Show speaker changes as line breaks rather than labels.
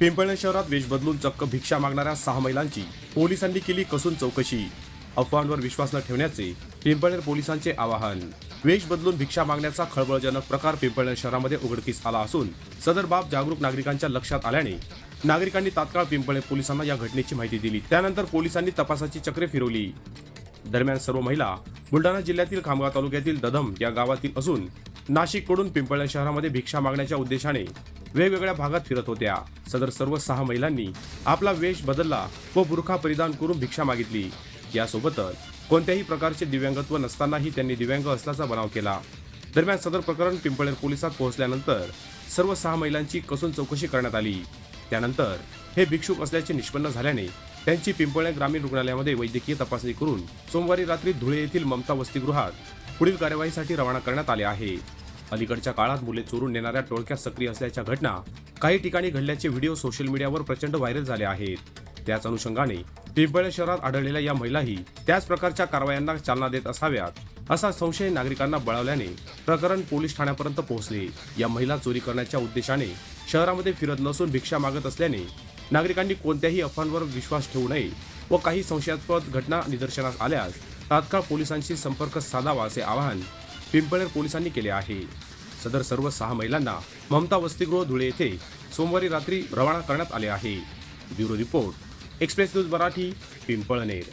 पिंपळनेर शहरात वेश बदलून चक्क भिक्षा मागणाऱ्या 6 महिलांची पोलिसांनी केली कसून चौकशी. अफवांवर विश्वास न ठेवण्याचे पिंपळनेर पोलिसांचे आवाहन. वेश बदलून भिक्षा मागण्याचा खळबळजनक प्रकार पिंपळनेर शहरामध्ये उघडकीस आला असून सदर बाब जागरूक नागरिकांच्या लक्षात आल्याने नागरिकांनी तात्काळ पिंपळनेर पोलिसांना या घटनेची माहिती दिली. त्यानंतर पोलिसांनी तपासाची चक्रे फिरवली. दरम्यान सर्व महिला बुलढाणा जिल्ह्यातील खामगाव तालुक्यातील दधम या गावातील असून नाशिककडून पिंपळनेर शहरामध्ये भिक्षा मागण्याच्या उद्देशाने वेगवेगळ्या भागात फिरत होत्या. सदर सर्व 6 महिलांनी आपला वेश बदलला व बुरखा परिधान करून भिक्षा मागितली. यासोबतच कोणत्याही प्रकारचे दिव्यांगत्व नसतानाही त्यांनी दिव्यांग असल्याचा बनाव केला. दरम्यान सदर प्रकरण पिंपळनेर पोलिसात पोहोचल्यानंतर सर्व 6 महिलांची कसून चौकशी करण्यात आली. त्यानंतर हे भिक्षुक असल्याचे निष्पन्न झाल्याने त्यांची पिंपळनेर ग्रामीण रुग्णालयामध्ये वैद्यकीय तपासणी करून सोमवारी रात्री धुळे येथील ममता वसतिगृहात पुढील कार्यवाहीसाठी रवाना करण्यात आले आहे. अलीकडच्या काळात मुले चोरून नेणाऱ्या टोळक्यात सक्रिय असल्याच्या घटना काही ठिकाणी घडल्याचे व्हिडिओ सोशल मीडियावर प्रचंड व्हायरल झाले आहेत. त्याच अनुषंगाने पिंपळनेर शहरात आढळलेल्या या महिलाही त्याच प्रकारच्या कारवायांना चालना देत असाव्यात असा संशय नागरिकांना बळावल्याने प्रकरण पोलीस ठाण्यापर्यंत पोहोचले. या महिला चोरी करण्याच्या उद्देशाने शहरामध्ये फिरत नसून भिक्षा मागत असल्याने नागरिकांनी कोणत्याही अफवांवर विश्वास ठेवू नये व काही संशयास्पद घटना निदर्शनास आल्यास तात्काळ पोलिसांशी संपर्क साधावा असे आवाहन पिंपळनेर पोलिसांनी केले आहे. सदर सर्व 6 महिलांना ममता वसतिगृह धुळे येथे सोमवारी रात्री रवाना करण्यात आले आहे. Bureau report, express news Marathi, Pimpalner.